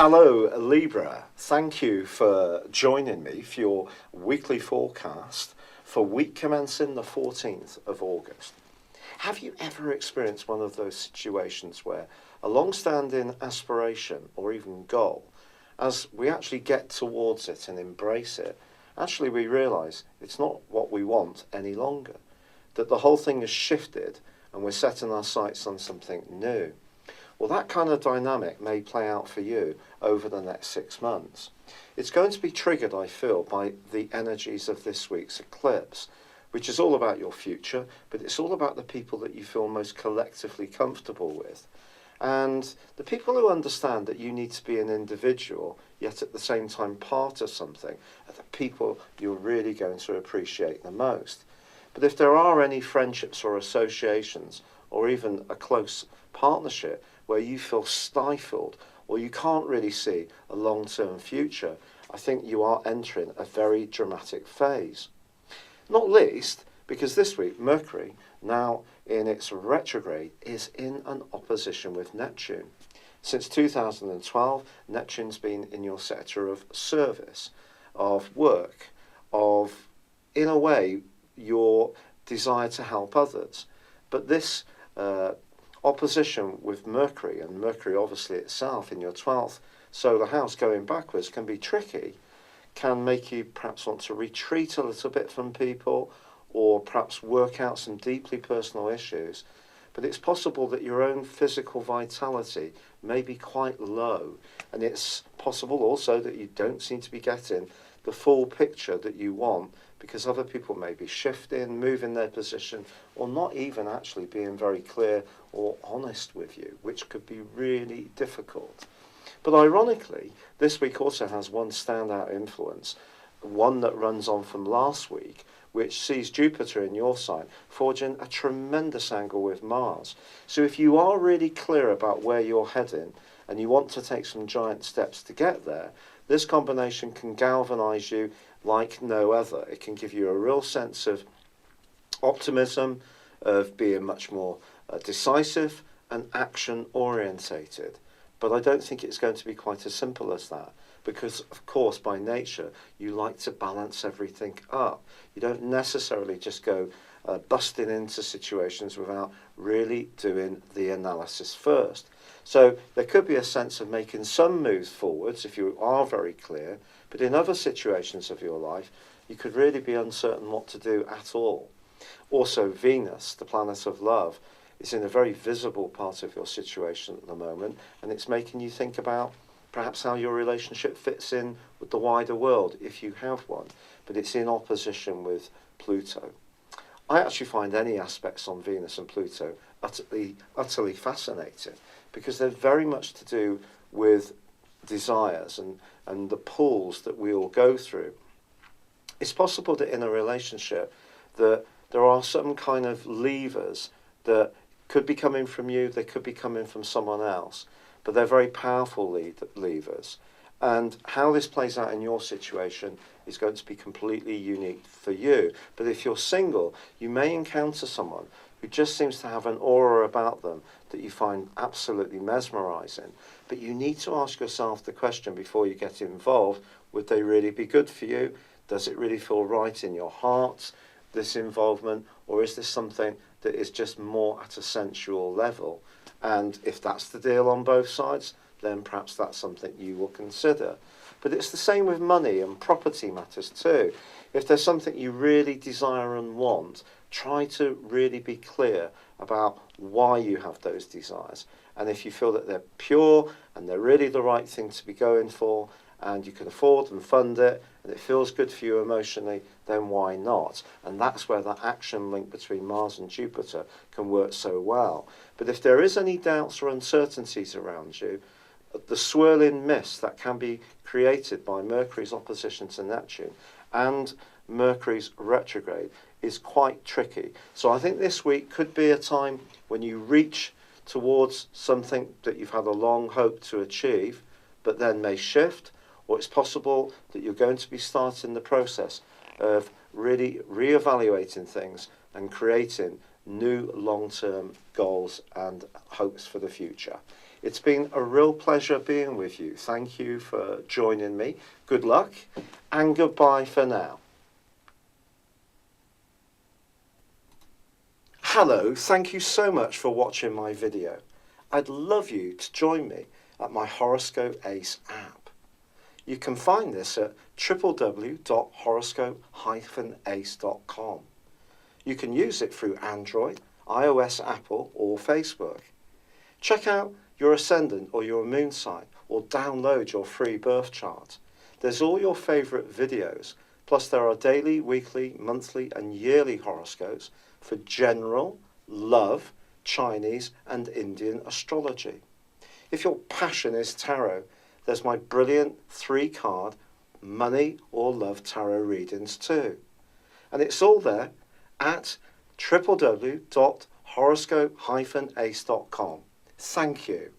Hello, Libra. Thank you for joining me for your weekly forecast for week commencing the 14th of August. Have you ever experienced one of those situations where a long-standing aspiration or even goal, as we actually get towards it and embrace it, actually we realise it's not what we want any longer, that the whole thing has shifted and we're setting our sights on something new? Well, that kind of dynamic may play out for you over the next 6 months. It's going to be triggered, I feel, by the energies of this week's eclipse, which is all about your future, but it's all about the people that you feel most collectively comfortable with. And the people who understand that you need to be an individual, yet at the same time part of something, are the people you're really going to appreciate the most. But if there are any friendships or associations, or even a close partnership, where you feel stifled or you can't really see a long-term future, I think you are entering a very dramatic phase. Not least because this week Mercury, now in its retrograde, is in an opposition with Neptune. Since 2012, Neptune's been in your sector of service, of work, of, in a way, your desire to help others. But this opposition with Mercury, and Mercury obviously itself in your 12th solar house going backwards, can be tricky, can make you perhaps want to retreat a little bit from people or perhaps work out some deeply personal issues. But it's possible that your own physical vitality may be quite low, and it's possible also that you don't seem to be getting the full picture that you want because other people may be shifting, moving their position, or not even actually being very clear or honest with you, which could be really difficult. But ironically, this week also has one standout influence, one that runs on from last week, which sees Jupiter in your sign forging a tremendous angle with Mars. So if you are really clear about where you're heading and you want to take some giant steps to get there, this combination can galvanize you like no other. It can give you a real sense of optimism, of being much more decisive and action orientated. But I don't think it's going to be quite as simple as that, because of course by nature you like to balance everything up. You don't necessarily just go busting into situations without really doing the analysis first. So there could be a sense of making some moves forwards if you are very clear, but in other situations of your life you could really be uncertain what to do at all. Also, Venus, the planet of love, is in a very visible part of your situation at the moment, and it's making you think about perhaps how your relationship fits in with the wider world, if you have one, but it's in opposition with Pluto. I actually find any aspects on Venus and Pluto utterly fascinating, because they're very much to do with desires and the pulls that we all go through. It's possible that in a relationship that there are some kind of levers that could be coming from you, they could be coming from someone else, but they're very powerful levers. And how this plays out in your situation is going to be completely unique for you. But if you're single, you may encounter someone who just seems to have an aura about them that you find absolutely mesmerizing. But you need to ask yourself the question before you get involved: would they really be good for you? Does it really feel right in your heart, this involvement? Or is this something that is just more at a sensual level? And if that's the deal on both sides, then perhaps that's something you will consider. But it's the same with money and property matters too. If there's something you really desire and want, try to really be clear about why you have those desires. And if you feel that they're pure and they're really the right thing to be going for, and you can afford and fund it, and it feels good for you emotionally, then why not? And that's where that action link between Mars and Jupiter can work so well. But if there is any doubts or uncertainties around you, the swirling mist that can be created by Mercury's opposition to Neptune and Mercury's retrograde is quite tricky. So I think this week could be a time when you reach towards something that you've had a long hope to achieve, but then may shift. Or it's possible that you're going to be starting the process of really re-evaluating things and creating new long-term goals and hopes for the future. It's been a real pleasure being with you. Thank you for joining me. Good luck and goodbye for now. Hello, thank you so much for watching my video. I'd love you to join me at my Horoscope Ace app. You can find this at www.horoscope-ace.com. You can use it through Android, iOS, Apple or Facebook. Check out your ascendant or your moon sign or download your free birth chart. There's all your favourite videos, plus there are daily, weekly, monthly and yearly horoscopes for general, love, Chinese and Indian astrology. If your passion is tarot, there's my brilliant 3-card money or love tarot readings too. And it's all there at www.horoscope-ace.com. Thank you.